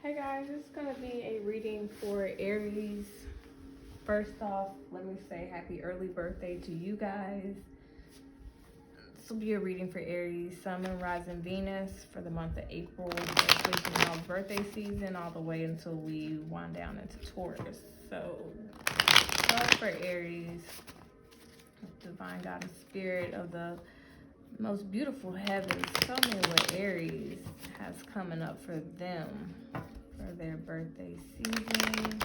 Hey guys, this is going to be a reading for Aries. First off, let me say happy early birthday to you guys. This will be a reading for Aries, Sun, Moon, Rising, Venus for the month of April, especially from now birthday season all the way until we wind down into Taurus. So, start for Aries, Divine Goddess Spirit of the most beautiful heavens. Tell me what Aries has coming up for them for their birthday season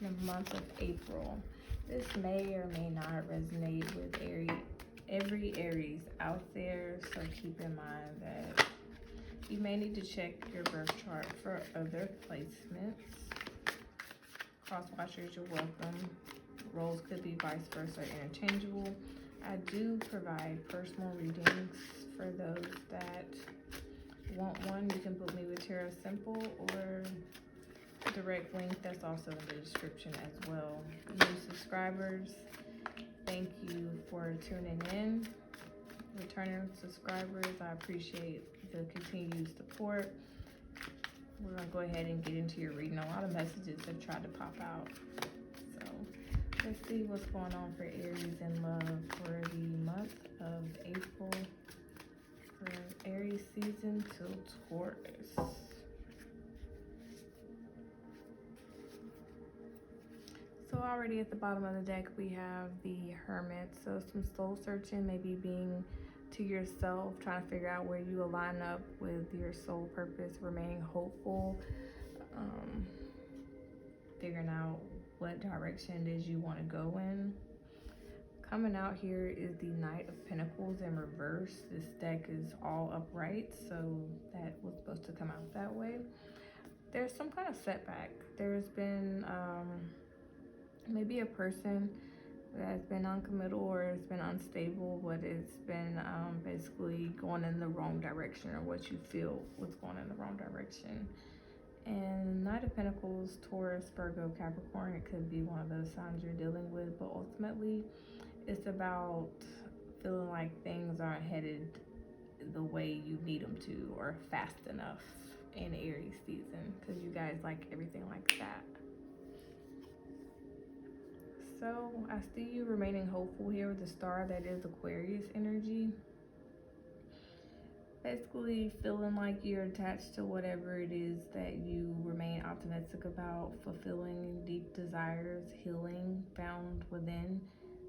in the month of April. This may or may not resonate with every Aries out there, so keep in mind that you may need to check your birth chart for other placements. Cross watchers, you're welcome. Roles could be vice versa, interchangeable. I do provide personal readings for those that want one. You can book me with Tarot Simple or direct link that's also in the description as well. New subscribers, thank you for tuning in. Returning subscribers, I appreciate the continued support. We're gonna go ahead and get into your reading. A lot of messages have tried to pop out. So let's see what's going on for Aries in love for the month of April for Aries season till Taurus. So already at the bottom of the deck, we have the Hermit. So some soul searching, maybe being to yourself, trying to figure out where you align up with your soul purpose, remaining hopeful, figuring out what direction it is you want to go in. Coming out here is the Knight of Pentacles in reverse. This deck is all upright, so that was supposed to come out that way. There's some kind of setback. There's been maybe a person that has been non-committal or has been unstable, but it's been basically going in the wrong direction, or what you feel was going in the wrong direction. And Knight of Pentacles, Taurus, Virgo, Capricorn, it could be one of those signs you're dealing with, but ultimately it's about feeling like things aren't headed the way you need them to or fast enough in Aries season, because you guys like everything like that. So I see you remaining hopeful here with the star that is Aquarius energy. Basically feeling like you're attached to whatever it is that you remain optimistic about, fulfilling deep desires, healing found within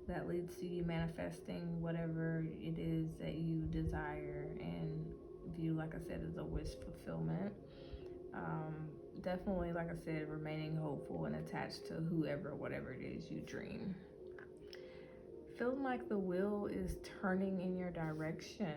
that leads to you manifesting whatever it is that you desire and view, like I said, as a wish fulfillment. Definitely, like I said, remaining hopeful and attached to whoever, whatever it is you dream. Feeling like the wheel is turning in your direction.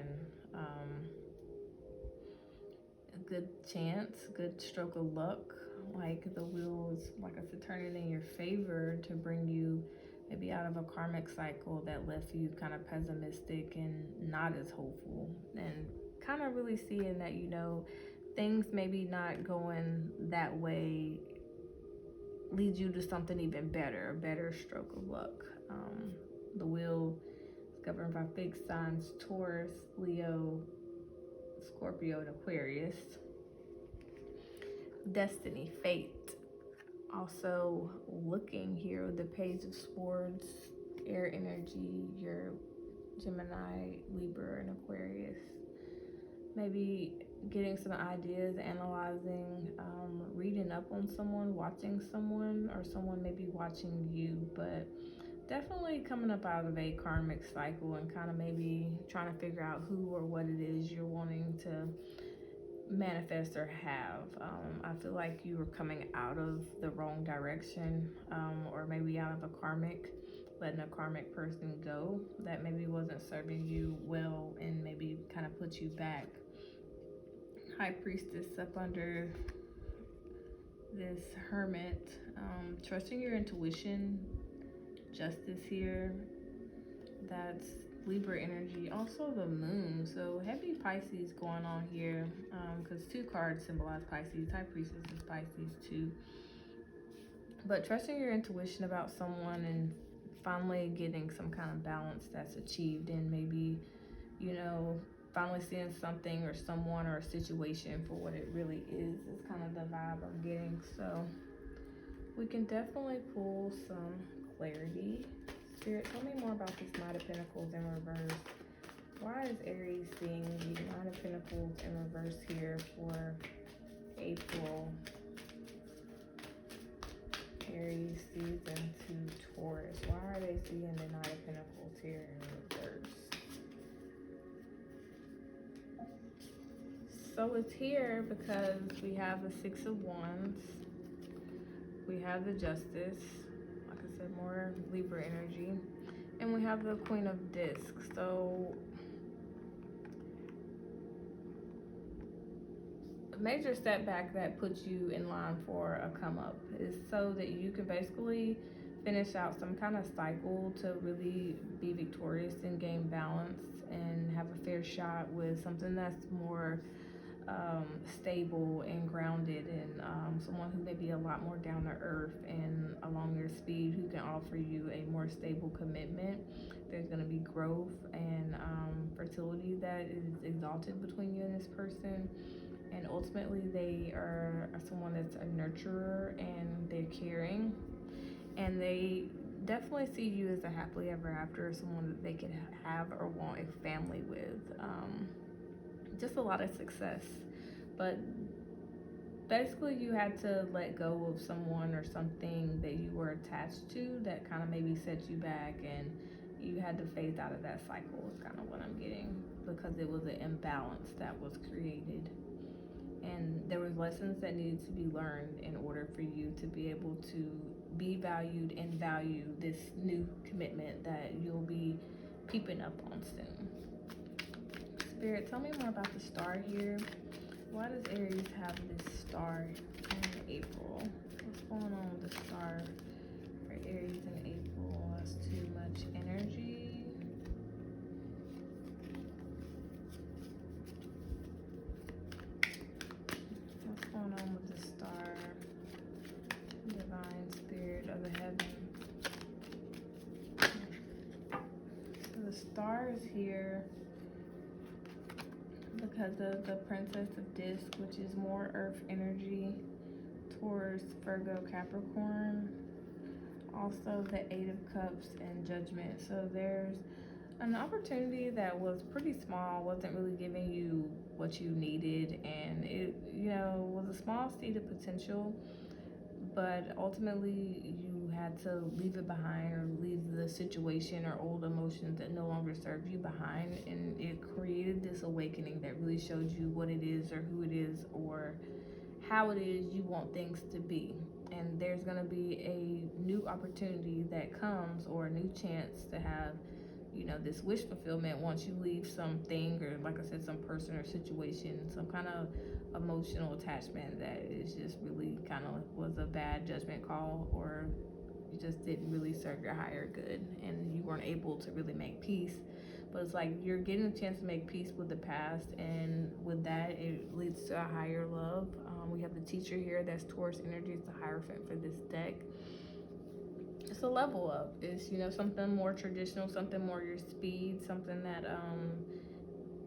A good chance, good stroke of luck. Like the wheel is, like I said, turning in your favor to bring you maybe out of a karmic cycle that left you kind of pessimistic and not as hopeful, and kind of really seeing that, you know, things maybe not going that way leads you to something even better, a better stroke of luck. The wheel is governed by big signs: Taurus, Leo, Scorpio, and Aquarius. Destiny, fate. Also looking here, the Page of Swords, air energy, your Gemini, Libra, and Aquarius. Maybe getting some ideas, analyzing, reading up on someone, watching someone, or someone maybe watching you, but definitely coming up out of a karmic cycle and kind of maybe trying to figure out who or what it is you're wanting to manifest or have. I feel like you were coming out of the wrong direction, or maybe out of a karmic, letting a karmic person go that maybe wasn't serving you well and maybe kind of put you back. High Priestess up under this Hermit, trusting your intuition, Justice here, that's Libra energy. Also the Moon, so heavy Pisces going on here, because two cards symbolize Pisces. High Priestess is Pisces too. But trusting your intuition about someone and finally getting some kind of balance that's achieved, and maybe, you know, finally seeing something or someone or a situation for what it really is kind of the vibe I'm getting. So we can definitely pull some clarity. Spirit, tell me more about this Knight of Pentacles in reverse. Why is Aries seeing the Knight of Pentacles in reverse here for April? Aries season 2 Taurus. Why are they seeing the Knight of Pentacles here in reverse? So it's here because we have the Six of Wands. We have the Justice. Like I said, more Libra energy. And we have the Queen of Discs. So a major setback that puts you in line for a come up is so that you can basically finish out some kind of cycle to really be victorious and gain balance and have a fair shot with something that's more stable and grounded, and someone who may be a lot more down to earth and along your speed, who can offer you a more stable commitment. There's going to be growth and fertility that is exalted between you and this person, and ultimately they are someone that's a nurturer and they're caring, and they definitely see you as a happily ever after, someone that they can have or want a family with. Just a lot of success. But basically you had to let go of someone or something that you were attached to that kind of maybe set you back, and you had to phase out of that cycle is kind of what I'm getting, because it was an imbalance that was created, and there was lessons that needed to be learned in order for you to be able to be valued and value this new commitment that you'll be peeping up on soon. Spirit, tell me more about the star here. Why does Aries have this star in April? What's going on with the star for Aries in April? That's too much energy. What's going on with the star? Divine Spirit of the heaven. So the star is here because of the Princess of Disc, which is more earth energy, Taurus, Virgo, Capricorn. Also the Eight of Cups and Judgment. So there's an opportunity that was pretty small, wasn't really giving you what you needed, and it, you know, was a small seed of potential, but ultimately you had to leave it behind, or leave the situation or old emotions that no longer served you behind, and it created this awakening that really showed you what it is or who it is or how it is you want things to be. And there's going to be a new opportunity that comes, or a new chance to have, you know, this wish fulfillment once you leave something, or like I said, some person or situation, some kind of emotional attachment that is just really kind of was a bad judgment call, or you just didn't really serve your higher good and you weren't able to really make peace. But it's like you're getting a chance to make peace with the past, and with that it leads to a higher love. We have the Teacher here, that's Taurus energy. It's the Hierophant for this deck. It's a level up. It's, you know, something more traditional, something more your speed, something that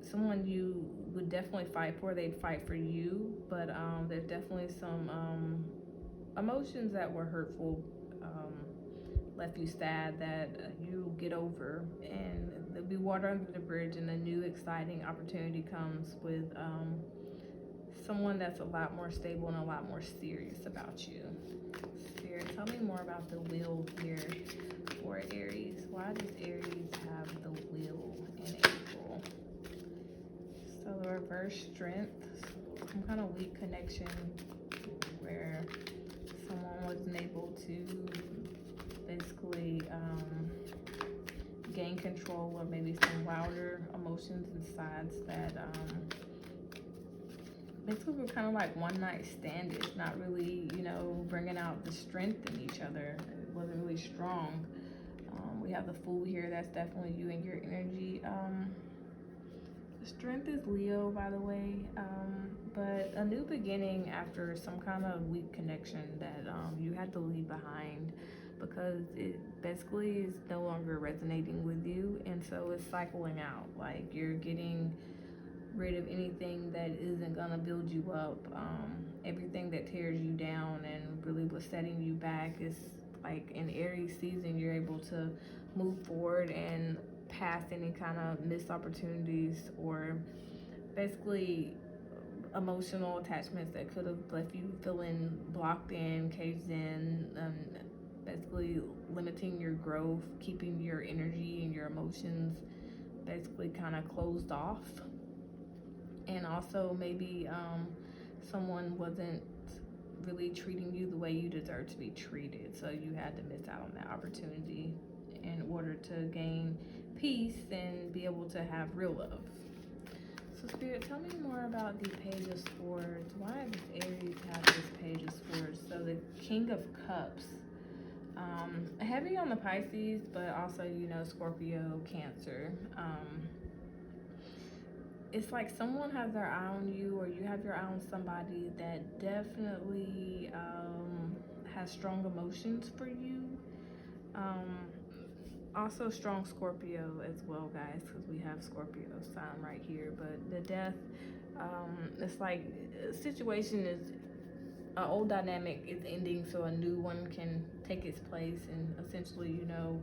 someone you would definitely fight for. They'd fight for you, but there's definitely some emotions that were hurtful, left you sad, that you get over, and there'll be water under the bridge, and a new exciting opportunity comes with someone that's a lot more stable and a lot more serious about you. Spirit, tell me more about the wheel here for Aries. Why does Aries have the wheel in April? So the reverse Strength, some kind of weak connection where someone wasn't able to basically gain control, or maybe some wilder emotions and sides that basically we're kind of like one night standish, not really, you know, bringing out the strength in each other. It wasn't really strong. We have the Fool here. That's definitely you and your energy. The Strength is Leo, by the way, but a new beginning after some kind of weak connection that you had to leave behind, because it basically is no longer resonating with you, and so it's cycling out. Like you're getting rid of anything that isn't gonna build you up. Everything that tears you down and really was setting you back is like in Aries season, you're able to move forward and past any kind of missed opportunities or basically emotional attachments that could have left you feeling blocked in, caged in, basically limiting your growth, keeping your energy and your emotions basically kind of closed off. And also maybe someone wasn't really treating you the way you deserve to be treated, so you had to miss out on that opportunity in order to gain peace and be able to have real love. So Spirit, tell me more about the Page of Swords. Why does Aries have this Page of Swords? So the King of Cups, heavy on the Pisces, but also, you know, Scorpio, Cancer. It's like someone has their eye on you, or you have your eye on somebody that definitely has strong emotions for you. Also strong Scorpio as well, guys, because we have Scorpio sign right here. But the death, it's like a situation is, an old dynamic is ending, so a new one can take its place and essentially, you know,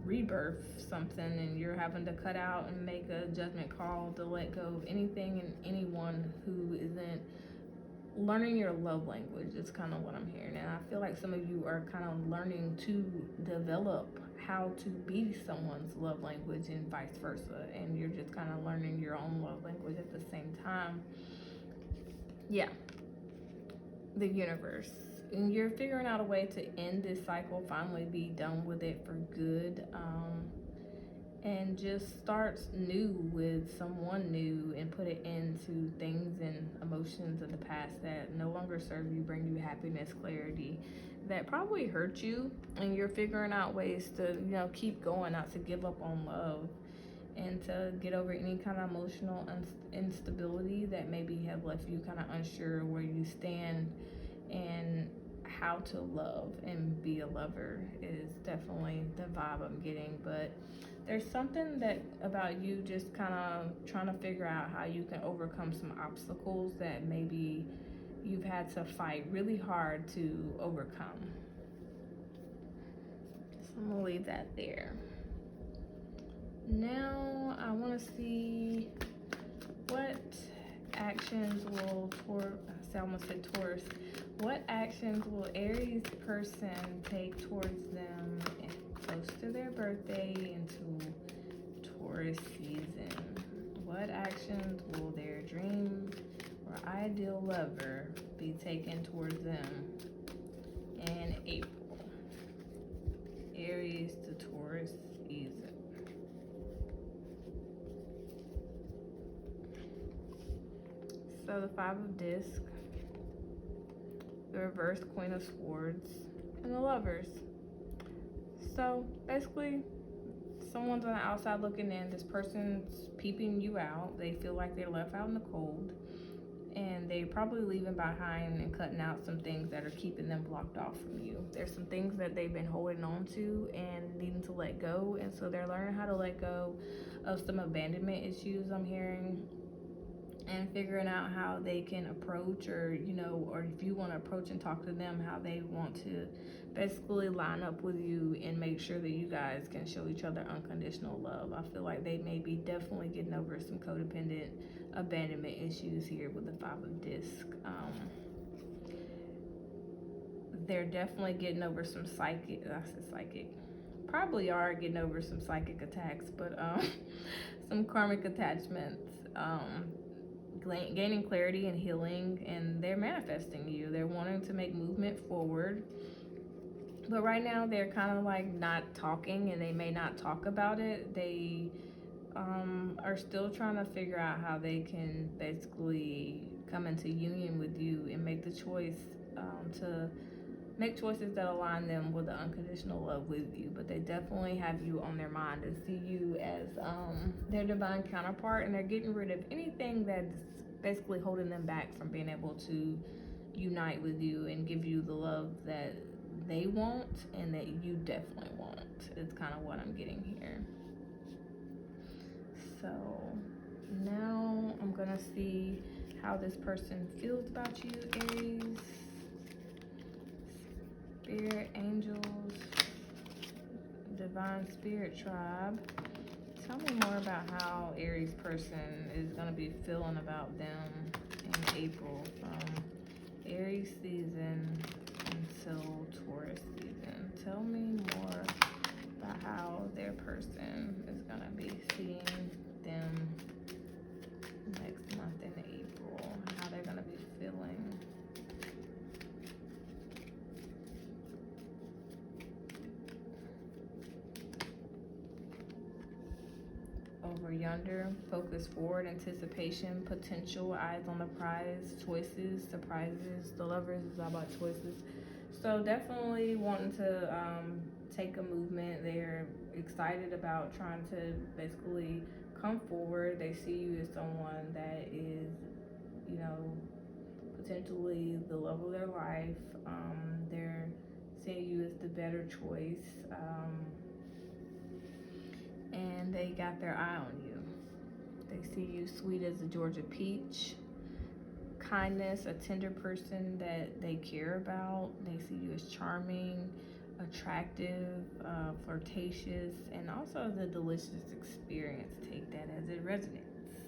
rebirth something, and you're having to cut out and make a judgment call to let go of anything and anyone who isn't learning your love language. Is kind of what I'm hearing. And I feel like some of you are kind of learning to develop how to be someone's love language and vice versa, and you're just kind of learning your own love language at the same time. Yeah, the universe, and you're figuring out a way to end this cycle, finally be done with it for good, and just start new with someone new and put it into things and emotions of the past that no longer serve you, bring you happiness, clarity, that probably hurt you, and you're figuring out ways to, you know, keep going, not to give up on love, and to get over any kind of emotional instability that maybe have left you kind of unsure where you stand and how to love and be a lover is definitely the vibe I'm getting. But there's something that about you just kind of trying to figure out how you can overcome some obstacles that maybe you've had to fight really hard to overcome. So I'm gonna leave that there. Now I want to see what actions will Taurus. What actions will Aries person take towards them close to their birthday into Taurus season? What actions will their dream or ideal lover be taken towards them in April? Aries to Taurus season. So the Five of Discs, the reverse Queen of Swords, and the Lovers. So basically, someone's on the outside looking in. This person's peeping you out. They feel like they're left out in the cold, and they're probably leaving behind and cutting out some things that are keeping them blocked off from you. There's some things that they've been holding on to and needing to let go, and so they're learning how to let go of some abandonment issues I'm hearing, and figuring out how they can approach, or, you know, or if you want to approach and talk to them, how they want to basically line up with you and make sure that you guys can show each other unconditional love. I feel like they may be definitely getting over some codependent abandonment issues here with the Five of Discs. They're definitely getting over some probably are getting over some psychic attacks, but some karmic attachments, gaining clarity and healing, and they're manifesting you. They're wanting to make movement forward, but right now they're kind of like not talking, and they may not talk about it. They are still trying to figure out how they can basically come into union with you and make the choice to make choices that align them with the unconditional love with you. But they definitely have you on their mind and see you as their divine counterpart, and they're getting rid of anything that's basically holding them back from being able to unite with you and give you the love that they want and that you definitely want. It's kind of what I'm getting here. So Now I'm gonna see how this person feels about you, Aries. Spirit, angels, divine spirit tribe. Tell me more about how Aries person is gonna be feeling about them in April, from Aries season until Taurus season. Tell me more about how their person is gonna be seeing them next month in April, how they're gonna be feeling. Over yonder, focus forward, anticipation, potential, eyes on the prize, choices, surprises. The Lovers is all about choices. So definitely wanting to take a movement. They're excited about trying to basically come forward. They see you as someone that is, you know, potentially the love of their life. They're seeing you as the better choice. And they got their eye on you. They see you sweet as a Georgia peach. Kindness, a tender person that they care about. They see you as charming, attractive, flirtatious, and also as a delicious experience. Take that as it resonates.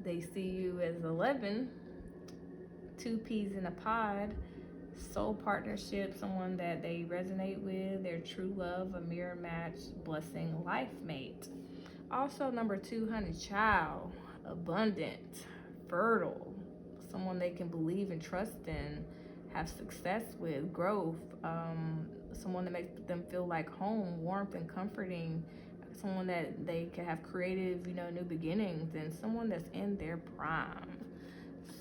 They see you as 11, 2 peas in a pod, soul partnership, someone that they resonate with, their true love, a mirror match, blessing, life mate. Also, number 2, honey child, abundant, fertile, someone they can believe and trust in, have success with, growth, someone that makes them feel like home, warmth and comforting, someone that they can have creative, new beginnings, and someone that's in their prime.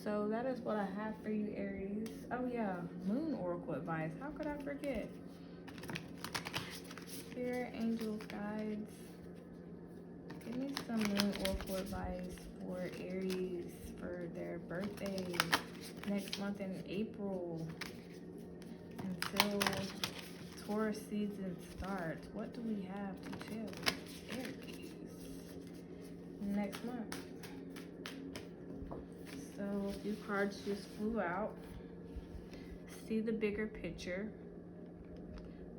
So that is what I have for you, Aries. Oh yeah, moon oracle advice. How could I forget? Spirit, angels, guides. Give me some moon oracle advice for Aries for their birthday next month in April until Taurus season starts. What do we have to tell Aries next month? So a few cards just flew out. See the bigger picture.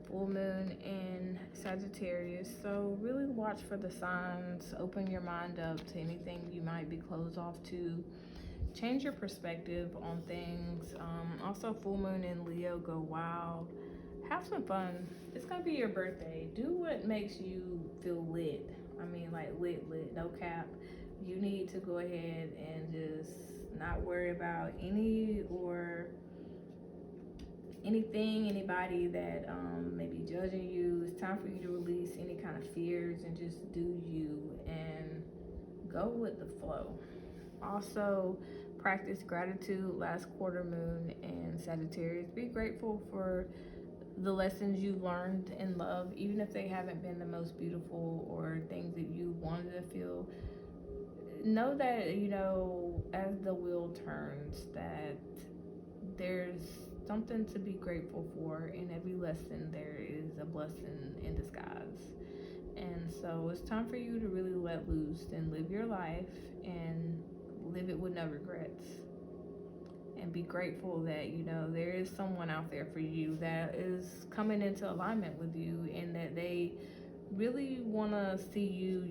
Full moon in Sagittarius. So really watch for the signs. Open your mind up to anything you might be closed off to. Change your perspective on things. Also full moon in Leo. Go wild. Have some fun. It's gonna be your birthday. Do what makes you feel lit. I mean, like lit, no cap. You need to go ahead and just not worry about anybody that may be judging you. It's time for you to release any kind of fears and just do you and go with the flow. Also, practice gratitude. Last quarter moon in Sagittarius. Be grateful for the lessons you learned in love, even if they haven't been the most beautiful or things that you wanted to feel. Know that, as the wheel turns, that there's something to be grateful for. In every lesson, there is a blessing in disguise. And so it's time for you to really let loose and live your life and live it with no regrets. And be grateful that, there is someone out there for you that is coming into alignment with you and that they really want to see you,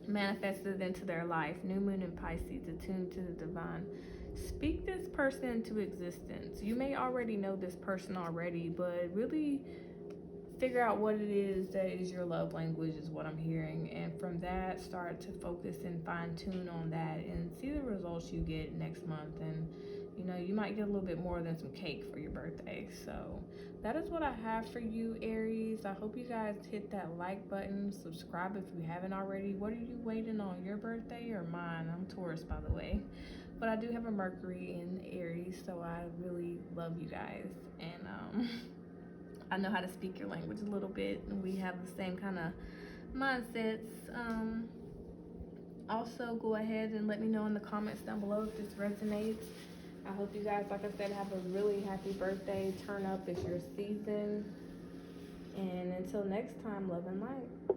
manifested into their life. New moon in Pisces, attuned to the divine. Speak this person into existence. You may already know this person already, but really figure out what it is that is your love language, is what I'm hearing. And from that, start to focus and fine tune on that and see the results you get next month. And you might get a little bit more than some cake for your birthday. So that is what I have for you, Aries. I hope you guys hit that like button, subscribe if you haven't already. What are you waiting on, your birthday or mine? I'm Taurus, by the way, but I do have a Mercury in Aries, so I really love you guys. And I know how to speak your language a little bit, and we have the same kind of mindsets. Also, go ahead and let me know in the comments down below if this resonates. I hope you guys, like I said, have a really happy birthday. Turn up, it's your season. And until next time, love and light.